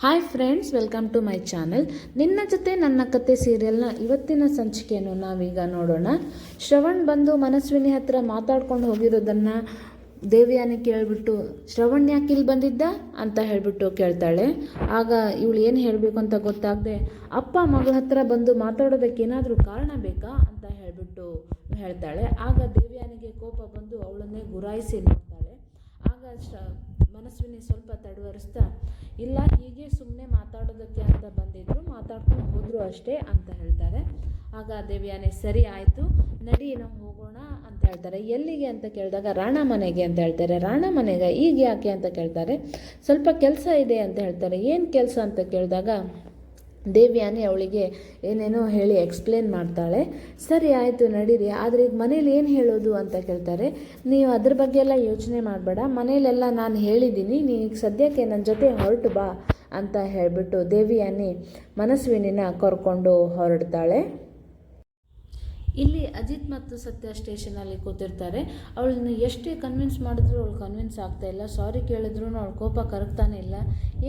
Hi friends, welcome to my channel. ನಿನ್ನ ಜೊತೆ ನನ್ನ ಕತೆ ಸೀರಿಯಲ್ನ ಇವತ್ತಿನ ಸಂಚಿಕೆಯನ್ನು ನಾವೀಗ ನೋಡೋಣ. ಶ್ರವಣ್ ಬಂದು ಮನಸ್ವಿನಿ ಹತ್ರ ಮಾತಾಡ್ಕೊಂಡು ಹೋಗಿರೋದನ್ನು ದೇವ್ಯಾನಿ ಕೇಳಿಬಿಟ್ಟು, ಶ್ರವಣ್ ಯಾಕೆ ಇಲ್ಲಿ ಬಂದಿದ್ದ ಅಂತ ಹೇಳಿಬಿಟ್ಟು ಕೇಳ್ತಾಳೆ. ಆಗ ಇವಳು ಏನು ಹೇಳಬೇಕು ಅಂತ ಗೊತ್ತಾಗದೆ, ಅಪ್ಪ ಮಗಳ ಹತ್ರ ಬಂದು ಮಾತಾಡೋದಕ್ಕೆ ಏನಾದರೂ ಕಾರಣ ಬೇಕಾ ಅಂತ ಹೇಳಿಬಿಟ್ಟು ಹೇಳ್ತಾಳೆ. ಆಗ ದೇವ್ಯಾನಿಗೆ ಕೋಪ ಬಂದು ಅವಳನ್ನೇ ಗುರಾಯಿಸಿ ನೋಡ್ತಾಳೆ. ಆಗ ಮನಸ್ವಿನಿ ಸ್ವಲ್ಪ ತಡವರಿಸ್ತಾ, ಇಲ್ಲ, ಹೀಗೆ ಸುಮ್ಮನೆ ಮಾತಾಡೋದಕ್ಕೆ ಅಂತ ಬಂದಿದ್ರು, ಮಾತಾಡ್ಕೊಂಡು ಹೋದರು ಅಷ್ಟೇ ಅಂತ ಹೇಳ್ತಾರೆ. ಆಗ ದೇವ್ಯಾನಿ, ಸರಿ ಆಯಿತು, ನಡಿ ನಾವು ಹೋಗೋಣ ಅಂತ ಹೇಳ್ತಾರೆ. ಎಲ್ಲಿಗೆ ಅಂತ ಕೇಳಿದಾಗ ರಾಣ ಮನೆಗೆ ಅಂತ ಹೇಳ್ತಾರೆ. ರಾಣ ಮನೆಗೆ ಈಗ ಯಾಕೆ ಅಂತ ಕೇಳ್ತಾರೆ. ಸ್ವಲ್ಪ ಕೆಲಸ ಇದೆ ಅಂತ ಹೇಳ್ತಾರೆ. ಏನು ಕೆಲಸ ಅಂತ ಕೇಳಿದಾಗ ದೇವ್ಯಾನಿ ಅವಳಿಗೆ ಏನೇನೋ ಹೇಳಿ ಎಕ್ಸ್ಪ್ಲೇನ್ ಮಾಡ್ತಾಳೆ. ಸರಿ ಆಯಿತು ನಡೀರಿ, ಆದರೆ ಈಗ ಮನೇಲಿ ಏನು ಹೇಳೋದು ಅಂತ ಕೇಳ್ತಾರೆ. ನೀವು ಅದ್ರ ಬಗ್ಗೆ ಎಲ್ಲ ಯೋಚನೆ ಮಾಡಬೇಡ, ಮನೇಲೆಲ್ಲ ನಾನು ಹೇಳಿದ್ದೀನಿ, ನೀನು ಸದ್ಯಕ್ಕೆ ನನ್ನ ಜೊತೆ ಹೊರಟು ಬಾ ಅಂತ ಹೇಳಿಬಿಟ್ಟು ದೇವ್ಯಾನಿ ಮನಸ್ವಿನಿನ ಕರ್ಕೊಂಡು ಹೊರಡ್ತಾಳೆ. ಇಲ್ಲಿ ಅಜಿತ್ ಮತ್ತು ಸತ್ಯ ಸ್ಟೇಷನಲ್ಲಿ ಕೂತಿರ್ತಾರೆ. ಅವಳನ್ನ ಎಷ್ಟೇ ಕನ್ವಿನ್ಸ್ ಮಾಡಿದ್ರು ಅವಳು ಕನ್ವಿನ್ಸ್ ಆಗ್ತಾಯಿಲ್ಲ. ಸಾರಿ ಕೇಳಿದ್ರು ಅವಳು ಕೋಪ ಕರಗ್ತಾನೆ ಇಲ್ಲ.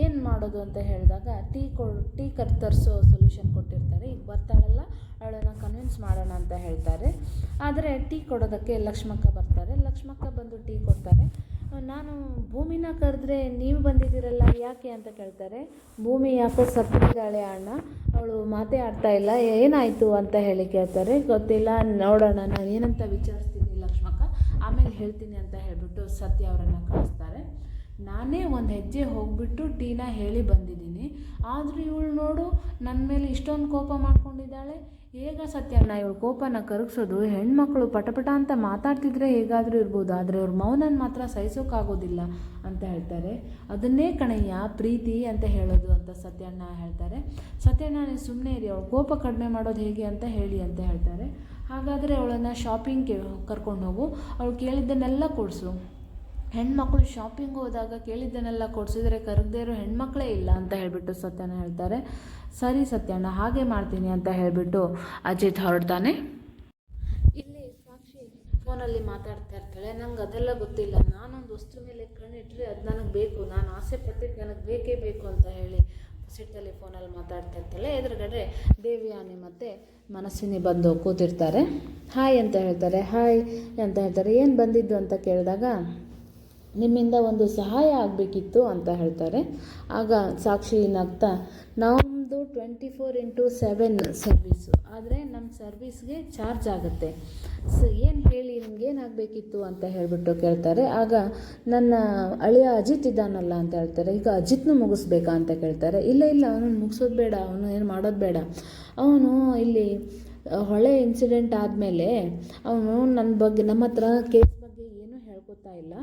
ಏನು ಮಾಡೋದು ಅಂತ ಹೇಳಿದಾಗ ಟೀ ತರಿಸೋ ಸೊಲ್ಯೂಷನ್ ಕೊಟ್ಟಿರ್ತಾರೆ. ಈಗ ಬರ್ತಾಳಲ್ಲ, ಅವಳನ್ನು ಕನ್ವಿನ್ಸ್ ಮಾಡೋಣ ಅಂತ ಹೇಳ್ತಾರೆ. ಆದರೆ ಟೀ ಕೊಡೋದಕ್ಕೆ ಲಕ್ಷ್ಮಕ್ಕ ಬರ್ತಾರೆ. ಲಕ್ಷ್ಮಕ್ಕ ಬಂದು ಟೀ ಕೊಡ್ತಾರೆ. ನಾನು ಭೂಮಿನ ಕರೆದ್ರೆ ನೀವು ಬಂದಿದ್ದೀರಲ್ಲ, ಯಾಕೆ ಅಂತ ಕೇಳ್ತಾರೆ. ಭೂಮಿ ಯಾಕೋ ಸತ್ತಿದ್ದಾಳೆ ಅಣ್ಣ, ಅವಳು ಮಾತೇ ಆಡ್ತಾ ಇಲ್ಲ, ಏನಾಯಿತು ಅಂತ ಹೇಳಿ ಕೇಳ್ತಾರೆ. ಗೊತ್ತಿಲ್ಲ, ನೋಡೋಣ, ನಾನು ಏನಂತ ವಿಚಾರಿಸ್ತೀನಿ ಲಕ್ಷ್ಮಕ್ಕ, ಆಮೇಲೆ ಹೇಳ್ತೀನಿ ಅಂತ ಹೇಳಿಬಿಟ್ಟು ಸತ್ಯ ಅವರನ್ನು ಕಳಿಸ್ತಾರೆ. ನಾನೇ ಒಂದು ಹೆಜ್ಜೆ ಹೋಗಿಬಿಟ್ಟು ಟೀನ ಹೇಳಿ ಬಂದಿದ್ದೀನಿ, ಆದರೂ ಇವಳು ನೋಡು ನನ್ನ ಮೇಲೆ ಇಷ್ಟೊಂದು ಕೋಪ ಮಾಡ್ಕೊಂಡಿದ್ದಾಳೆ. ಹೇಗ ಸತ್ಯಣ್ಣ ಇವಳು ಕೋಪನ ಕರಗಿಸೋದು? ಹೆಣ್ಮಕ್ಳು ಪಟಪಟ ಅಂತ ಮಾತಾಡ್ತಿದ್ರೆ ಹೇಗಾದರೂ ಇರ್ಬೋದು, ಆದರೆ ಅವ್ರ ಮೌನನ ಮಾತ್ರ ಸಹಿಸೋಕ್ಕಾಗೋದಿಲ್ಲ ಅಂತ ಹೇಳ್ತಾರೆ. ಅದನ್ನೇ ಕಣಯ್ಯ ಪ್ರೀತಿ ಅಂತ ಹೇಳೋದು ಅಂತ ಸತ್ಯಣ್ಣ ಹೇಳ್ತಾರೆ. ಸತ್ಯಣ್ಣ, ನೀವು ಸುಮ್ಮನೆ ಇರಿ, ಅವಳು ಕೋಪ ಕಡಿಮೆ ಮಾಡೋದು ಹೇಗೆ ಅಂತ ಹೇಳಿ ಅಂತ ಹೇಳ್ತಾರೆ. ಹಾಗಾದರೆ ಅವಳನ್ನು ಶಾಪಿಂಗ್ಗೆ ಕರ್ಕೊಂಡು ಹೋಗು, ಅವಳು ಕೇಳಿದ್ದನ್ನೆಲ್ಲ ಕೊಡಿಸು. ಹೆಣ್ಮಕ್ಳು ಶಾಪಿಂಗ್ ಹೋದಾಗ ಕೇಳಿದ್ದನ್ನೆಲ್ಲ ಕೊಡಿಸಿದ್ರೆ ಕರಗದೇ ಇರೋ ಹೆಣ್ಮಕ್ಳೇ ಇಲ್ಲ ಅಂತ ಹೇಳಿಬಿಟ್ಟು ಸತ್ಯಣ್ಣ ಹೇಳ್ತಾರೆ. ಸರಿ ಸತ್ಯಣ್ಣ, ಹಾಗೆ ಮಾಡ್ತೀನಿ ಅಂತ ಹೇಳಿಬಿಟ್ಟು ಅಜಿತ್ ಹೊರಡ್ತಾನೆ. ಇಲ್ಲಿ ಸಾಕ್ಷಿ ಫೋನಲ್ಲಿ ಮಾತಾಡ್ತಾ ಇರ್ತಾಳೆ. ನಂಗೆ ಅದೆಲ್ಲ ಗೊತ್ತಿಲ್ಲ, ನಾನೊಂದು ವಸ್ತು ಮೇಲೆ ಕಣ್ಣಿಟ್ರೆ ಅದು ನನಗೆ ಬೇಕು, ನಾನು ಆಸೆ ಪಟ್ಟಿದ್ದು ನನಗೆ ಬೇಕೇ ಬೇಕು ಅಂತ ಹೇಳಿ ಸಿಟ್ಟಲ್ಲಿ ಫೋನಲ್ಲಿ ಮಾತಾಡ್ತಾ ಇರ್ತಾಳೆ. ಎದುರುಗಡೆ ದೇವ್ಯಾನಿ ಮತ್ತು ಮನಸ್ವಿನಿ ಬಂದು ಕೂತಿರ್ತಾರೆ. ಹಾಯ್ ಅಂತ ಹೇಳ್ತಾರೆ. ಹಾಯ್ ಅಂತ ಹೇಳ್ತಾರೆ. ಏನು ಬಂದಿದ್ದು ಅಂತ ಕೇಳಿದಾಗ, ನಿಮ್ಮಿಂದ ಒಂದು ಸಹಾಯ ಆಗಬೇಕಿತ್ತು ಅಂತ ಹೇಳ್ತಾರೆ. ಆಗ ಸಾಕ್ಷಿ ನಗ್ತಾ, ನಮ್ಮದು 24x7 ಸರ್ವೀಸು, ಆದರೆ ನಮ್ಮ ಸರ್ವೀಸ್ಗೆ ಚಾರ್ಜ್ ಆಗುತ್ತೆ, ಏನು ಹೇಳಿ ನಿಮ್ಗೆ ಏನಾಗಬೇಕಿತ್ತು ಅಂತ ಹೇಳಿಬಿಟ್ಟು ಕೇಳ್ತಾರೆ. ಆಗ ನನ್ನ ಅಳಿಯ ಅಜಿತ್ ಇದ್ದಾನಲ್ಲ ಅಂತ ಹೇಳ್ತಾರೆ. ಈಗ ಅಜಿತ್ನು ಮುಗಿಸ್ಬೇಕಾ ಅಂತ ಕೇಳ್ತಾರೆ. ಇಲ್ಲ ಅವನನ್ನು ಮುಗಿಸೋದು ಬೇಡ, ಅವನು ಏನು ಮಾಡೋದು ಬೇಡ. ಅವನು ಇಲ್ಲಿ ಹೊಳೆ ಇನ್ಸಿಡೆಂಟ್ ಆದಮೇಲೆ ಅವನು ನಮ್ಮ ಹತ್ರ ಕೇಸ್ ಬಗ್ಗೆ ಏನೂ ಹೇಳ್ಕೊತಾ ಇಲ್ಲ.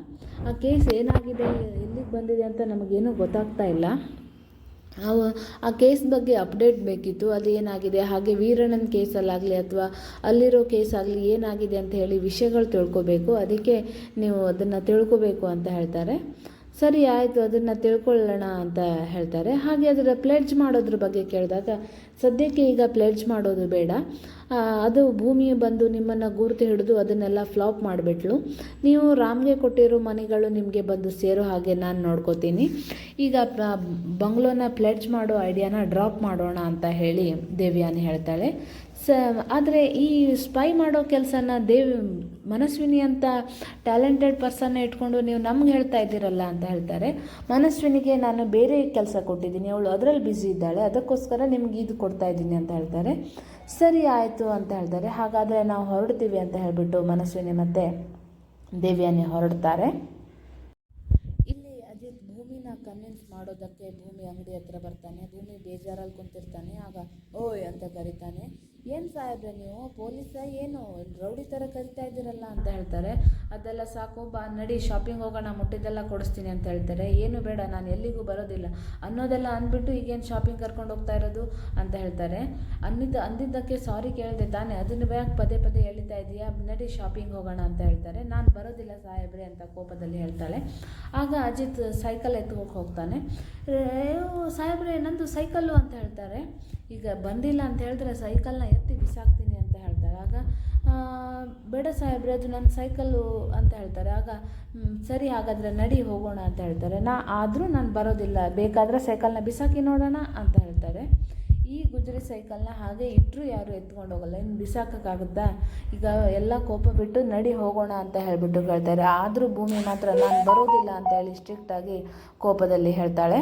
ಆ ಕೇಸ್ ಏನಾಗಿದೆ, ಎಲ್ಲಿಗೆ ಬಂದಿದೆ ಅಂತ ನಮಗೇನೂ ಗೊತ್ತಾಗ್ತಾ ಇಲ್ಲ. ಆ ಕೇಸ್ ಬಗ್ಗೆ ಅಪ್ಡೇಟ್ ಬೇಕಿತ್ತು, ಅದು ಏನಾಗಿದೆ, ಹಾಗೆ ವೀರಣ್ಣನ ಕೇಸಲ್ಲಾಗಲಿ ಅಥವಾ ಅಲ್ಲಿರೋ ಕೇಸಾಗಲಿ ಏನಾಗಿದೆ ಅಂತ ಹೇಳಿ ವಿಷಯಗಳು ತಿಳ್ಕೊಬೇಕು, ಅದಕ್ಕೆ ನೀವು ಅದನ್ನು ತಿಳ್ಕೊಬೇಕು ಅಂತ ಹೇಳ್ತಾರೆ. ಸರಿ ಆಯಿತು, ಅದನ್ನು ತಿಳ್ಕೊಳ್ಳೋಣ ಅಂತ ಹೇಳ್ತಾರೆ. ಹಾಗೆ ಅದರ ಪ್ಲೆಡ್ಜ್ ಮಾಡೋದ್ರ ಬಗ್ಗೆ ಕೇಳಿದಾಗ, ಸದ್ಯಕ್ಕೆ ಈಗ ಪ್ಲೆಡ್ಜ್ ಮಾಡೋದು ಬೇಡ, ಅದು ಭೂಮಿ ಬಂದು ನಿಮ್ಮನ್ನು ಗುರುತು ಹಿಡಿದು ಅದನ್ನೆಲ್ಲ ಫ್ಲಾಪ್ ಮಾಡಿಬಿಟ್ಲು, ನೀವು ರಾಮ್ಗೆ ಕೊಟ್ಟಿರೋ ಮನೆಗಳು ನಿಮಗೆ ಬಂದು ಸೇರೋ ಹಾಗೆ ನಾನು ನೋಡ್ಕೋತೀನಿ, ಈಗ ಬಂಗ್ಲೋನ ಪ್ಲೆಡ್ಜ್ ಮಾಡೋ ಐಡಿಯಾನ ಡ್ರಾಪ್ ಮಾಡೋಣ ಅಂತ ಹೇಳಿ ದೇವ್ಯಾನಿ ಹೇಳ್ತಾಳೆ. ಆದರೆ ಈ ಸ್ಪೈ ಮಾಡೋ ಕೆಲಸನ ಮನಸ್ವಿನಿ ಅಂತ ಟ್ಯಾಲೆಂಟೆಡ್ ಪರ್ಸನ್ನ ಇಟ್ಕೊಂಡು ನೀವು ನಮ್ಗೆ ಹೇಳ್ತಾ ಇದ್ದೀರಲ್ಲ ಅಂತ ಹೇಳ್ತಾರೆ. ಮನಸ್ವಿನಿಗೆ ನಾನು ಬೇರೆ ಕೆಲಸ ಕೊಟ್ಟಿದ್ದೀನಿ, ಅವಳು ಅದರಲ್ಲಿ ಬ್ಯುಸಿ ಇದ್ದಾಳೆ, ಅದಕ್ಕೋಸ್ಕರ ನಿಮ್ಗೆ ಇದು ಕೊಡ್ತಾ ಇದ್ದೀನಿ ಅಂತ ಹೇಳ್ತಾರೆ. ಸರಿ ಆಯಿತು ಅಂತ ಹೇಳ್ತಾರೆ. ಹಾಗಾದರೆ ನಾವು ಹೊರಡ್ತೀವಿ ಅಂತ ಹೇಳಿಬಿಟ್ಟು ಮನಸ್ವಿನಿ ಮತ್ತು ದೇವ್ಯಾನಿ ಹೊರಡ್ತಾರೆ. ಇಲ್ಲಿ ಅಜಿತ್ ಭೂಮಿನ ಕನ್ವಿನ್ಸ್ ಮಾಡೋದಕ್ಕೆ ಭೂಮಿ ಅಂಗಡಿ ಹತ್ರ ಬರ್ತಾನೆ. ಭೂಮಿ ಬೇಜಾರಲ್ಲಿ ಕುಂತಿರ್ತಾನೆ. ಆಗ ಓಯ್ ಅಂತ ಕರೀತಾನೆ. ಏನು ಸಾಹೇಬ್ರೆ ನೀವು ಪೊಲೀಸ, ಏನು ರೌಡಿ ಥರ ಕರಿತಾ ಇದ್ದೀರಲ್ಲ ಅಂತ ಹೇಳ್ತಾರೆ. ಅದೆಲ್ಲ ಸಾಕು, ಬಾ ನಡಿ ಶಾಪಿಂಗ್ ಹೋಗೋಣ, ಮುಟ್ಟಿದ್ದೆಲ್ಲ ಕೊಡಿಸ್ತೀನಿ ಅಂತ ಹೇಳ್ತಾರೆ. ಏನು ಬೇಡ, ನಾನು ಎಲ್ಲಿಗೂ ಬರೋದಿಲ್ಲ ಅನ್ನೋದೆಲ್ಲ ಅಂದ್ಬಿಟ್ಟು ಈಗೇನು ಶಾಪಿಂಗ್ ಕರ್ಕೊಂಡು ಹೋಗ್ತಾ ಇರೋದು ಅಂತ ಹೇಳ್ತಾರೆ. ಅಂದಿದ್ದಕ್ಕೆ ಸಾರಿ ಕೇಳಿದೆ ತಾನೆ, ಅದನ್ನು ಬ್ಯಾಗ್ ಪದೇ ಪದೇ ಎಳಿತಾ ಇದೆಯಾ, ನಡಿ ಶಾಪಿಂಗ್ ಹೋಗೋಣ ಅಂತ ಹೇಳ್ತಾರೆ. ನಾನು ಬರೋದಿಲ್ಲ ಸಾಹೇಬ್ರೆ ಅಂತ ಕೋಪದಲ್ಲಿ ಹೇಳ್ತಾಳೆ. ಆಗ ಅಜಿತ್ ಸೈಕಲ್ ಎತ್ಕೋಕೆ ಹೋಗ್ತಾನೆ. ಸಾಹೇಬ್ರೆ ನಂದು ಸೈಕಲ್ಲು ಅಂತ ಹೇಳ್ತಾರೆ. ಈಗ ಬಂದಿಲ್ಲ ಅಂತ ಹೇಳಿದ್ರೆ ಸೈಕಲ್ನ ಎತ್ತಿ ಬಿಸಾಕ್ತೀನಿ ಅಂತ ಹೇಳ್ತಾಳೆ. ಆಗ ಬೇಡ ಸಾಹೇಬ್ರೆ, ಅದು ನನ್ನ ಸೈಕಲ್ಲು ಅಂತ ಹೇಳ್ತಾರೆ. ಆಗ ಸರಿ ಹಾಗಾದರೆ ನಡಿ ಹೋಗೋಣ ಅಂತ ಹೇಳ್ತಾರೆ. ಆದರೂ ನಾನು ಬರೋದಿಲ್ಲ, ಬೇಕಾದರೆ ಸೈಕಲ್ನ ಬಿಸಾಕಿ ನೋಡೋಣ ಅಂತ ಹೇಳ್ತಾರೆ. ಈ ಗುಜರಿ ಸೈಕಲ್ನ ಹಾಗೆ ಇಟ್ಟರು ಯಾರು ಎತ್ಕೊಂಡು ಹೋಗಲ್ಲ, ಇನ್ನು ಬಿಸಾಕೋಕ್ಕಾಗುತ್ತಾ? ಈಗ ಎಲ್ಲ ಕೋಪ ಬಿಟ್ಟು ನಡಿ ಹೋಗೋಣ ಅಂತ ಹೇಳಿಬಿಟ್ಟು ಕೇಳ್ತಾರೆ. ಆದರೂ ಭೂಮಿ ಮಾತ್ರ ನಾನು ಬರೋದಿಲ್ಲ ಅಂತ ಹೇಳಿ ಸ್ಟ್ರಿಕ್ಟಾಗಿ ಕೋಪದಲ್ಲಿ ಹೇಳ್ತಾಳೆ.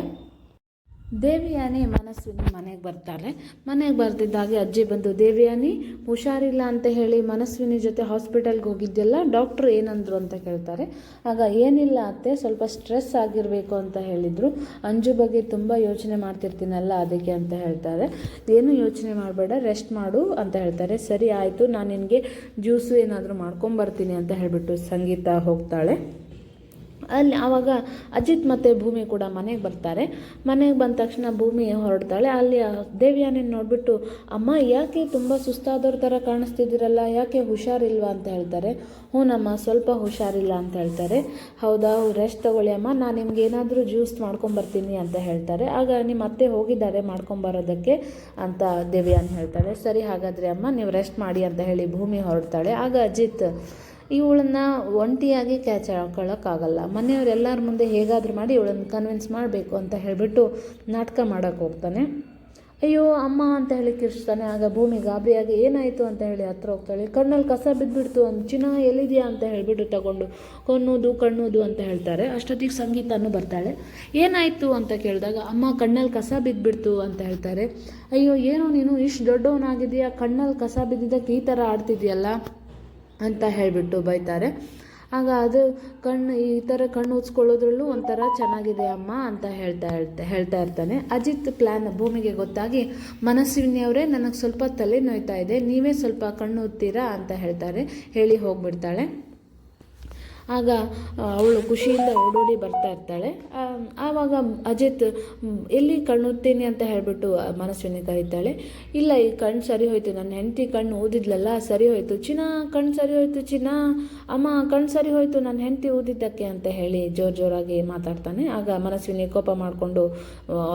ದೇವಿಯಾನಿ ಮನಸ್ವಿನಿ ಮನೆಗೆ ಬರ್ತಾಳೆ. ಮನೆಗೆ ಬರ್ತಿದ್ದಾಗೆ ಅಜ್ಜಿ ಬಂದು, ದೇವಿಯಾನಿ ಹುಷಾರಿಲ್ಲ ಅಂತ ಹೇಳಿ ಮನಸ್ವಿನಿ ಜೊತೆ ಹಾಸ್ಪಿಟಲ್ಗೆ ಹೋಗಿದ್ದೆಲ್ಲ, ಡಾಕ್ಟ್ರು ಏನಂದ್ರು ಅಂತ ಕೇಳ್ತಾರೆ. ಆಗ ಏನಿಲ್ಲ ಅತ್ತೆ, ಸ್ವಲ್ಪ ಸ್ಟ್ರೆಸ್ ಆಗಿರಬೇಕು ಅಂತ ಹೇಳಿದರು. ಅಂಜು ಬಗ್ಗೆ ತುಂಬ ಯೋಚನೆ ಮಾಡ್ತಿರ್ತೀನಲ್ಲ ಅದಕ್ಕೆ ಅಂತ ಹೇಳ್ತಾರೆ. ಏನು ಯೋಚನೆ ಮಾಡಬೇಡ, ರೆಸ್ಟ್ ಮಾಡು ಅಂತ ಹೇಳ್ತಾರೆ. ಸರಿ ಆಯಿತು, ನಾನು ನಿನಗೆ ಜ್ಯೂಸು ಏನಾದರೂ ಮಾಡ್ಕೊಂಬರ್ತೀನಿ ಅಂತ ಹೇಳಿಬಿಟ್ಟು ಸಂಗೀತ ಹೋಗ್ತಾಳೆ. ಆವಾಗ ಅಜಿತ್ ಮತ್ತು ಭೂಮಿ ಕೂಡ ಮನೆಗೆ ಬರ್ತಾರೆ. ಮನೆಗೆ ಬಂದ ತಕ್ಷಣ ಭೂಮಿ ಹೊರಡ್ತಾಳೆ. ಅಲ್ಲಿ ದೇವಿಯಾನಿನ ನೋಡಿಬಿಟ್ಟು, ಅಮ್ಮ ಯಾಕೆ ತುಂಬ ಸುಸ್ತಾದವ್ರ ಥರ ಕಾಣಿಸ್ತಿದ್ದೀರಲ್ಲ, ಯಾಕೆ ಹುಷಾರಿಲ್ವಾ ಅಂತ ಹೇಳ್ತಾರೆ. ಹ್ಞೂನಮ್ಮ, ಸ್ವಲ್ಪ ಹುಷಾರಿಲ್ಲ ಅಂತ ಹೇಳ್ತಾರೆ. ಹೌದಾ, ರೆಸ್ಟ್ ತೊಗೊಳ್ಳಿ ಅಮ್ಮ, ನಾನು ನಿಮ್ಗೆ ಏನಾದರೂ ಜ್ಯೂಸ್ ಮಾಡ್ಕೊಂಬರ್ತೀನಿ ಅಂತ ಹೇಳ್ತಾರೆ. ಆಗ ನಿಮ್ಮ ಅತ್ತೆ ಹೋಗಿದ್ದಾರೆ ಮಾಡ್ಕೊಂಬರೋದಕ್ಕೆ ಅಂತ ದೇವಿಯಾನಿ ಹೇಳ್ತಾಳೆ. ಸರಿ ಹಾಗಾದರೆ ಅಮ್ಮ, ನೀವು ರೆಸ್ಟ್ ಮಾಡಿ ಅಂತ ಹೇಳಿ ಭೂಮಿ ಹೊರಡ್ತಾಳೆ. ಆಗ ಅಜಿತ್, ಇವಳನ್ನ ಒಂಟಿಯಾಗಿ ಕ್ಯಾಚ್ ಹಾಕೊಳ್ಳೋಕ್ಕಾಗಲ್ಲ, ಮನೆಯವರೆಲ್ಲರ ಮುಂದೆ ಹೇಗಾದರೂ ಮಾಡಿ ಇವಳನ್ನು ಕನ್ವಿನ್ಸ್ ಮಾಡಬೇಕು ಅಂತ ಹೇಳಿಬಿಟ್ಟು ನಾಟಕ ಮಾಡೋಕ್ಕೆ ಹೋಗ್ತಾನೆ. ಅಯ್ಯೋ ಅಮ್ಮ ಅಂತ ಹೇಳಿ ಕಿರ್ಚ್ತಾನೆ. ಆಗ ಭೂಮಿ ಗಾಬರಿಯಾಗಿ ಏನಾಯಿತು ಅಂತ ಹೇಳಿ ಹತ್ರ ಹೋಗ್ತಾಳೆ. ಕಣ್ಣಲ್ಲಿ ಕಸ ಬಿದ್ದುಬಿಡ್ತು, ಚಿನ್ನ ಎಲ್ಲಿದೆಯಾ ಅಂತ ಹೇಳಿಬಿಟ್ಟು ತಗೊಂಡು ಕಣ್ಣೂದು ಅಂತ ಹೇಳ್ತಾರೆ. ಅಷ್ಟೊತ್ತಿಗೆ ಸಂಗೀತನೂ ಬರ್ತಾಳೆ. ಏನಾಯಿತು ಅಂತ ಕೇಳಿದಾಗ, ಅಮ್ಮ ಕಣ್ಣಲ್ಲಿ ಕಸ ಬಿದ್ದುಬಿಡ್ತು ಅಂತ ಹೇಳ್ತಾರೆ. ಅಯ್ಯೋ ಏನೋ ನೀನು ಇಷ್ಟು ದೊಡ್ಡವನಾಗಿದೆಯಾ, ಕಣ್ಣಲ್ಲಿ ಕಸ ಬಿದ್ದಿದ್ದಕ್ಕೆ ಈ ಥರ ಆಡ್ತಿದ್ಯಲ್ಲ ಅಂತ ಹೇಳಿಬಿಟ್ಟು ಬೈತಾರೆ. ಆಗ ಅದು ಈ ಥರ ಕಣ್ಣು ಉಜ್ಕೊಳ್ಳೋದ್ರಲ್ಲೂ ಒಂಥರ ಚೆನ್ನಾಗಿದೆ ಅಮ್ಮ ಅಂತ ಹೇಳ್ತಾ ಇರ್ತಾನೆ. ಅಜಿತ್ ಪ್ಲ್ಯಾನ್ ಭೂಮಿಗೆ ಗೊತ್ತಾಗಿ, ಮನಸ್ವಿನಿಯವರೇ ನನಗೆ ಸ್ವಲ್ಪ ತಲೆ ನೋಯ್ತಾ ಇದೆ, ನೀವೇ ಸ್ವಲ್ಪ ಕಣ್ಣು ಉತ್ತೀರಾ ಅಂತ ಹೇಳ್ತಾರೆ. ಹೇಳಿ ಹೋಗಿಬಿಡ್ತಾಳೆ. ಆಗ ಅವಳು ಖುಷಿಯಿಂದ ಓಡೋಡಿ ಬರ್ತಾ ಇರ್ತಾಳೆ. ಆವಾಗ ಅಜಿತ್ ಎಲ್ಲಿ ಕಣ್ಣುತ್ತೀನಿ ಅಂತ ಹೇಳಿಬಿಟ್ಟು ಮನಸ್ವಿನಿ ಕರೀತಾಳೆ. ಇಲ್ಲ, ಈ ಕಣ್ಣು ಸರಿ ಹೋಯ್ತು, ನನ್ನ ಹೆಂಡತಿ ಕಣ್ಣು ಊದಿದ್ಲಲ್ಲ ಸರಿ ಹೋಯ್ತು, ಚಿನ್ನ ಕಣ್ಣು ಸರಿ ಹೋಯ್ತು, ಚಿನ್ನ ಅಮ್ಮ ಕಣ್ಣು ಸರಿ ಹೋಯ್ತು ನನ್ನ ಹೆಂಡತಿ ಊದಿದ್ದಕ್ಕೆ ಅಂತ ಹೇಳಿ ಜೋರಾಗಿ ಮಾತಾಡ್ತಾನೆ. ಆಗ ಮನಸ್ವಿನಿ ಕೋಪ ಮಾಡಿಕೊಂಡು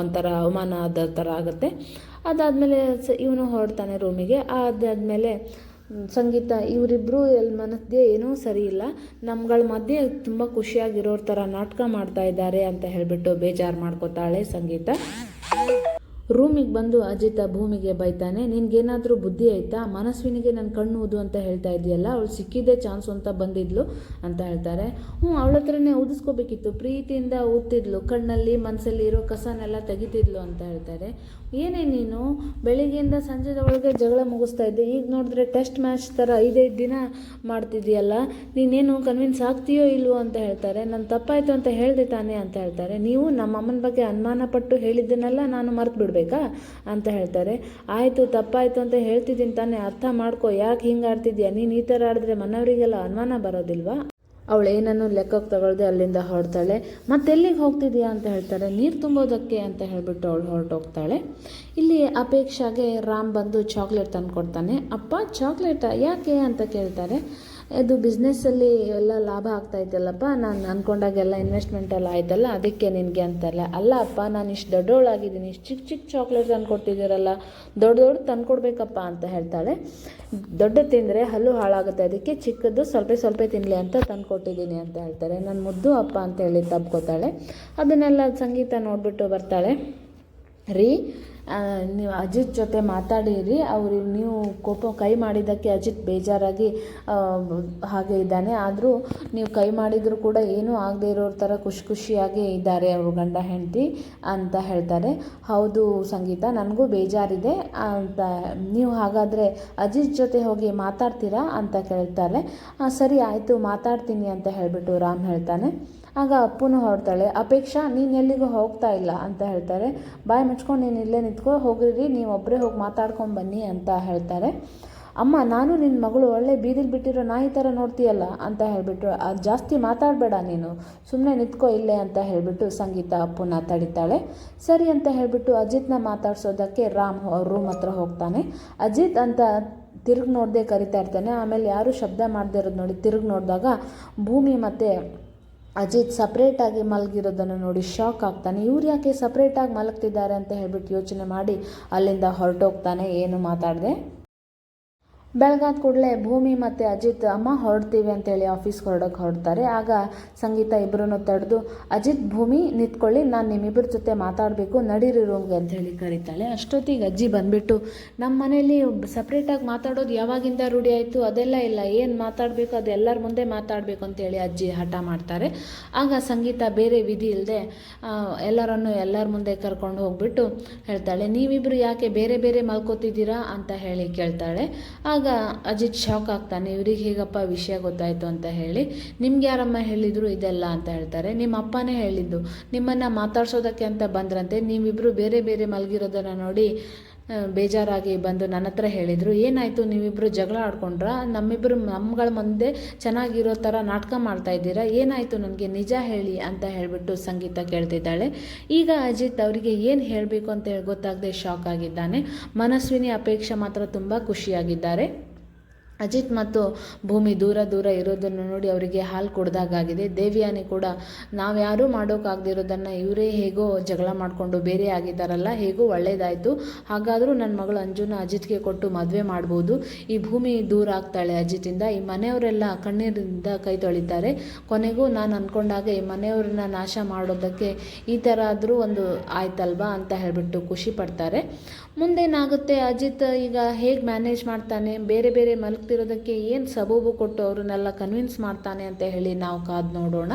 ಒಂಥರ ಅವಮಾನದ ಥರ ಆಗುತ್ತೆ. ಅದಾದಮೇಲೆ ಇವನು ಹೊರಡ್ತಾನೆ ರೂಮಿಗೆ. ಅದಾದಮೇಲೆ ಸಂಗೀತ, ಇವರಿಬ್ಬರು ಮಧ್ಯೆ ಏನೂ ಸರಿ ಇಲ್ಲ, ನಮ್ಗಳ ಮಧ್ಯೆ ತುಂಬ ಖುಷಿಯಾಗಿರೋರ ಥರ ನಾಟಕ ಮಾಡ್ತಾ ಇದ್ದಾರೆ ಅಂತ ಹೇಳಿಬಿಟ್ಟು ಬೇಜಾರು ಮಾಡ್ಕೋತಾಳೆ ಸಂಗೀತ. ರೂಮಿಗೆ ಬಂದು ಅಜಿತ ಭೂಮಿಗೆ ಬೈತಾನೆ. ನಿನ್ಗೇನಾದರೂ ಬುದ್ಧಿ ಆಯಿತಾ, ಮನಸ್ವಿನಿಗೆ ನನ್ನ ಕಣ್ಣು ಊದು ಅಂತ ಹೇಳ್ತಾ ಇದೆಯಲ್ಲ, ಅವಳು ಸಿಕ್ಕಿದ್ದೇ ಚಾನ್ಸು ಅಂತ ಬಂದಿದ್ಲು ಅಂತ ಹೇಳ್ತಾರೆ. ಅವಳ ಹತ್ರನೇ ಊದಿಸ್ಕೋಬೇಕಿತ್ತು, ಪ್ರೀತಿಯಿಂದ ಊದ್ತಿದ್ಲು, ಕಣ್ಣಲ್ಲಿ ಮನಸ್ಸಲ್ಲಿ ಇರೋ ಕಸನೆಲ್ಲ ತೆಗಿತಿದ್ಲು ಅಂತ ಹೇಳ್ತಾರೆ. ಏನೇ ನೀನು ಬೆಳಿಗ್ಗೆಯಿಂದ ಸಂಜೆದ ಒಳಗೆ ಜಗಳ ಮುಗಿಸ್ತಾ ಇದ್ದೆ, ಈಗ ನೋಡಿದ್ರೆ ಟೆಸ್ಟ್ ಮ್ಯಾಚ್ ಥರ 5-5 ದಿನ ಮಾಡ್ತಿದ್ದೀಯಲ್ಲ, ನೀನೇನು ಕನ್ವಿನ್ಸ್ ಆಗ್ತೀಯೋ ಇಲ್ವೋ ಅಂತ ಹೇಳ್ತಾರೆ. ನನ್ನ ತಪ್ಪಾಯಿತು ಅಂತ ಹೇಳಿದೆ ತಾನೆ ಅಂತ ಹೇಳ್ತಾರೆ. ನೀವು ನಮ್ಮ ಅಮ್ಮನ ಬಗ್ಗೆ ಅನುಮಾನ ಪಟ್ಟು ಹೇಳಿದ್ದನ್ನೆಲ್ಲ ನಾನು ಮರ್ತು ಬಿಡಬೇಕಾ ಅಂತ ಹೇಳ್ತಾರೆ. ಆಯಿತು, ತಪ್ಪಾಯಿತು ಅಂತ ಹೇಳ್ತಿದ್ದೀನಿ ತಾನೆ, ಅರ್ಥ ಮಾಡ್ಕೊ, ಯಾಕೆ ಹಿಂಗೆ ಆಡ್ತಿದ್ಯಾ, ನೀನು ಈ ಥರ ಆಡಿದ್ರೆ ಮನೆಯವರಿಗೆಲ್ಲ ಅನುಮಾನ ಬರೋದಿಲ್ವಾ? ಅವಳು ಏನನ್ನು ಲೆಕ್ಕಕ್ಕೆ ತಗೊಳ್ದೆ ಅಲ್ಲಿಂದ ಹೊರಡ್ತಾಳೆ. ಮತ್ತೆಲ್ಲಿಗೆ ಹೋಗ್ತಿದ್ಯಾ ಅಂತ ಹೇಳ್ತಾರೆ. ನೀರು ತುಂಬೋದಕ್ಕೆ ಅಂತ ಹೇಳಿಬಿಟ್ಟು ಅವಳು ಹೊರಟೋಗ್ತಾಳೆ. ಇಲ್ಲಿ ಅಪೇಕ್ಷಾಗೆ ರಾಮ್ ಬಂದು ಚಾಕ್ಲೇಟ್ ತಂದು ಕೊಡ್ತಾನೆ. ಅಪ್ಪ ಚಾಕ್ಲೇಟಾ, ಯಾಕೆ ಅಂತ ಕೇಳ್ತಾರೆ. ಇದು ಬಿಸ್ನೆಸ್ಸಲ್ಲಿ ಎಲ್ಲ ಲಾಭ ಆಗ್ತಾಯಿದ್ದಲ್ಲಪ್ಪ, ನಾನು ಅಂದ್ಕೊಂಡಾಗೆಲ್ಲ ಇನ್ವೆಸ್ಟ್ಮೆಂಟ್ ಎಲ್ಲ ಆಯ್ತಲ್ಲ, ಅದಕ್ಕೆ ನಿನಗೆ ಅಂತಲ್ಲ. ಅಲ್ಲ ಅಪ್ಪ, ನಾನು ಇಷ್ಟು ದೊಡ್ಡವಳಾಗಿದ್ದೀನಿ, ಇಷ್ಟು ಚಿಕ್ಕ ಚಿಕ್ಕ ಚಾಕ್ಲೇಟ್ ತಂದು ಕೊಟ್ಟಿದ್ದೀರಲ್ಲ, ದೊಡ್ಡ ತಂದ್ಕೊಡ್ಬೇಕಪ್ಪ ಅಂತ ಹೇಳ್ತಾಳೆ. ದೊಡ್ಡ ತಿಂದರೆ ಹಲ್ಲು ಹಾಳಾಗುತ್ತೆ, ಅದಕ್ಕೆ ಚಿಕ್ಕದು ಸ್ವಲ್ಪ ತಿನ್ನಲಿ ಅಂತ ತಂದು ಕೊಟ್ಟಿದ್ದೀನಿ ಅಂತ ಹೇಳ್ತಾರೆ. ನನ್ನ ಮುದ್ದು ಅಪ್ಪ ಅಂತ ಹೇಳಿ ತಬ್ಕೋತಾಳೆ. ಅದನ್ನೆಲ್ಲ ಸಂಗೀತ ನೋಡಿಬಿಟ್ಟು ಬರ್ತಾಳೆ. ರೀ, ನೀವು ಅಜಿತ್ ಜೊತೆ ಮಾತಾಡಿರಿ, ನೀವು ಕೈ ಮಾಡಿದ್ದಕ್ಕೆ ಅಜಿತ್ ಬೇಜಾರಾಗಿ ಹಾಗೆ ಇದ್ದಾನೆ, ಆದರೂ ನೀವು ಕೈ ಮಾಡಿದರೂ ಕೂಡ ಏನೂ ಆಗದೆ ಇರೋರ ಥರ ಖುಷಿಯಾಗಿ ಇದ್ದಾರೆ ಅವರು ಗಂಡ ಹೆಂಡತಿ ಅಂತ ಹೇಳ್ತಾರೆ. ಹೌದು ಸಂಗೀತ, ನನಗೂ ಬೇಜಾರಿದೆ ಅಂತ, ನೀವು ಹಾಗಾದರೆ ಅಜಿತ್ ಜೊತೆ ಹೋಗಿ ಮಾತಾಡ್ತೀರಾ ಅಂತ ಕೇಳ್ತಾರೆ. ಸರಿ ಆಯಿತು, ಮಾತಾಡ್ತೀನಿ ಅಂತ ಹೇಳಿಬಿಟ್ಟು ರಾಮ್ ಹೇಳ್ತಾನೆ. ಆಗ ಅಪ್ಪನೂ ಹೊರಡ್ತಾಳೆ. ಅಪೇಕ್ಷಾ, ನೀನು ಎಲ್ಲಿಗೂ ಹೋಗ್ತಾ ಇಲ್ಲ ಅಂತ ಹೇಳ್ತಾರೆ. ಬಾಯಿ ಮುಚ್ಕೊಂಡು ನೀನು ಇಲ್ಲೇ ನಿಂತ್ಕೊ, ಹೋಗಿರಿ, ನೀವು ಒಬ್ಬರೇ ಹೋಗಿ ಮಾತಾಡ್ಕೊಂಡು ಬನ್ನಿ ಅಂತ ಹೇಳ್ತಾರೆ. ಅಮ್ಮ, ನಾನು ನಿನ್ನ ಮಗಳು ಒಳ್ಳೆ ಬೀದಿಲಿ ಬಿಟ್ಟಿರೋ ನಾಯಿ ಥರ ನೋಡ್ತೀಯಲ್ಲ ಅಂತ ಹೇಳಿಬಿಟ್ಟು, ಅದು ಜಾಸ್ತಿ ಮಾತಾಡಬೇಡ, ನೀನು ಸುಮ್ಮನೆ ನಿಂತ್ಕೊ ಇಲ್ಲೇ ಅಂತ ಹೇಳಿಬಿಟ್ಟು ಸಂಗೀತ ಅಪ್ಪನ ತಡಿತಾಳೆ. ಸರಿ ಅಂತ ಹೇಳಿಬಿಟ್ಟು ಅಜಿತ್ನ ಮಾತಾಡ್ಸೋದಕ್ಕೆ ರಾಮ್ ರೂಮ್ ಹತ್ರ ಹೋಗ್ತಾನೆ. ಅಜಿತ್ ಅಂತ ತಿರುಗಿ ನೋಡದೆ ಕರಿತಾ ಇರ್ತಾನೆ. ಆಮೇಲೆ ಯಾರೂ ಶಬ್ದ ಮಾಡದೇ ಇರೋದು ನೋಡಿ ತಿರುಗಿ ನೋಡಿದಾಗ ಭೂಮಿ ಮತ್ತು ಅಜಿತ್ ಸಪ್ರೇಟಾಗಿ ಮಲಗಿರೋದನ್ನು ನೋಡಿ ಶಾಕ್ ಆಗ್ತಾನೆ. ಇವ್ರು ಯಾಕೆ ಸಪ್ರೇಟಾಗಿ ಮಲಗ್ತಿದ್ದಾರೆ ಅಂತ ಹೇಳ್ಬಿಟ್ಟು ಯೋಚನೆ ಮಾಡಿ ಅಲ್ಲಿಂದ ಹೊರಟೋಗ್ತಾನೆ, ಏನು ಮಾತಾಡದೆ. ಬೆಳಗಾದ ಕೂಡಲೇ ಭೂಮಿ ಮತ್ತು ಅಜಿತ್ ಅಮ್ಮ ಹೊರಡ್ತೀವಿ ಅಂತೇಳಿ ಆಫೀಸ್ಗೆ ಹೊರಡ್ತಾರೆ. ಆಗ ಸಂಗೀತ ಇಬ್ಬರೂ ತಡೆದು, ಅಜಿತ್, ಭೂಮಿ ನಿಂತ್ಕೊಳ್ಳಿ, ನಾನು ನಿಮ್ಮಿಬ್ಬರ ಜೊತೆ ಮಾತಾಡಬೇಕು, ನಡೀರಿ ರೂಮ್ಗೆ ಅಂತ ಹೇಳಿ ಕರೀತಾಳೆ. ಅಷ್ಟೊತ್ತಿಗೆ ಅಜ್ಜಿ ಬಂದುಬಿಟ್ಟು, ನಮ್ಮ ಮನೇಲಿ ಸಪ್ರೇಟಾಗಿ ಮಾತಾಡೋದು ಯಾವಾಗಿಂದ ರೂಢಿ ಆಯಿತು, ಅದೆಲ್ಲ ಇಲ್ಲ, ಏನು ಮಾತಾಡಬೇಕು ಅದು ಎಲ್ಲರ ಮುಂದೆ ಮಾತಾಡಬೇಕು ಅಂತೇಳಿ ಅಜ್ಜಿ ಹಠ ಮಾಡ್ತಾರೆ. ಆಗ ಸಂಗೀತ ಬೇರೆ ವಿಧಿ ಇಲ್ಲದೆ ಎಲ್ಲರ ಮುಂದೆ ಕರ್ಕೊಂಡು ಹೋಗ್ಬಿಟ್ಟು ಹೇಳ್ತಾಳೆ, ನೀವಿಬ್ಬರು ಯಾಕೆ ಬೇರೆ ಬೇರೆ ಮಲ್ಕೋತಿದ್ದೀರಾ ಅಂತ ಹೇಳಿ ಕೇಳ್ತಾಳೆ. ಆಗ ಅಜಿತ್ ಶಾಕ್ ಆಗ್ತಾನೆ, ಇವ್ರಿಗೆ ಹೇಗಪ್ಪ ವಿಷಯ ಗೊತ್ತಾಯಿತು ಅಂತ ಹೇಳಿ. ನಿಮ್ಗೆ ಯಾರಮ್ಮ ಹೇಳಿದರು ಇದೆಲ್ಲ ಅಂತ ಹೇಳ್ತಾರೆ. ನಿಮ್ಮ ಅಪ್ಪನೇ ಹೇಳಿದ್ದು, ನಿಮ್ಮನ್ನು ಮಾತಾಡ್ಸೋದಕ್ಕೆ ಅಂತ ಬಂದ್ರಂತೆ, ನೀವಿಬ್ಬರು ಬೇರೆ ಬೇರೆ ಮಲಗಿರೋದನ್ನು ನೋಡಿ ಬೇಜಾರಾಗಿ ಬಂದು ನನ್ನ ಹತ್ರ ಹೇಳಿದರು. ಏನಾಯಿತು, ನೀವಿಬ್ಬರು ಜಗಳ ಆಡ್ಕೊಂಡ್ರ, ನಮ್ಮಗಳ ಮುಂದೆ ಚೆನ್ನಾಗಿರೋ ಥರ ನಾಟಕ ಮಾಡ್ತಾ ಇದ್ದೀರಾ, ಏನಾಯಿತು ನನಗೆ ನಿಜ ಹೇಳಿ ಅಂತ ಹೇಳಿಬಿಟ್ಟು ಸಂಗೀತ ಕೇಳ್ತಿದ್ದಾಳೆ. ಈಗ ಅಜಿತ್ ಅವರಿಗೆ ಏನು ಹೇಳಬೇಕು ಅಂತ ಹೇಳಿ ಗೊತ್ತಾಗದೆ ಶಾಕ್ ಆಗಿದ್ದಾನೆ. ಮನಸ್ವಿನಿ ಅಪೇಕ್ಷೆ ಮಾತ್ರ ತುಂಬ ಖುಷಿಯಾಗಿದ್ದಾರೆ. ಅಜಿತ್ ಮತ್ತು ಭೂಮಿ ದೂರ ದೂರ ಇರೋದನ್ನು ನೋಡಿ ಅವರಿಗೆ ಹಾಲು ಕೊಡ್ದಾಗಿದೆ. ದೇವಿಯಾನಿ ಕೂಡ ನಾವ್ಯಾರೂ ಮಾಡೋಕ್ಕಾಗದಿರೋದನ್ನು ಇವರೇ ಹೇಗೋ ಜಗಳ ಮಾಡಿಕೊಂಡು ಬೇರೆ ಆಗಿದ್ದಾರಲ್ಲ, ಹೇಗೋ ಒಳ್ಳೇದಾಯಿತು, ಹಾಗಾದರೂ ನನ್ನ ಮಗಳು ಅಂಜುನ ಅಜಿತ್ಗೆ ಕೊಟ್ಟು ಮದುವೆ ಮಾಡ್ಬೋದು, ಈ ಭೂಮಿ ದೂರ ಆಗ್ತಾಳೆ ಅಜಿತಿಂದ, ಈ ಮನೆಯವರೆಲ್ಲ ಕಣ್ಣೀರಿಂದ ಕೈ ತೊಳಿತಾರೆ, ಕೊನೆಗೂ ನಾನು ಅಂದ್ಕೊಂಡಾಗ ಈ ಮನೆಯವ್ರನ್ನ ನಾಶ ಮಾಡೋದಕ್ಕೆ ಈ ಥರ ಆದರೂ ಒಂದು ಆಯ್ತಲ್ವಾ ಅಂತ ಹೇಳಿಬಿಟ್ಟು ಖುಷಿ ಪಡ್ತಾರೆ. ಮುಂದೇನಾಗುತ್ತೆ, ಅಜಿತ್ ಈಗ ಹೇಗೆ ಮ್ಯಾನೇಜ್ ಮಾಡ್ತಾನೆ, ಬೇರೆ ಬೇರೆ ಮಲಗ್ತಿರೋದಕ್ಕೆ ಏನು ಸಬೂಬು ಕೊಟ್ಟು ಅವ್ರನ್ನೆಲ್ಲ ಕನ್ವಿನ್ಸ್ ಮಾಡ್ತಾನೆ ಅಂತ ಹೇಳಿ ನಾವು ಕಾದು ನೋಡೋಣ.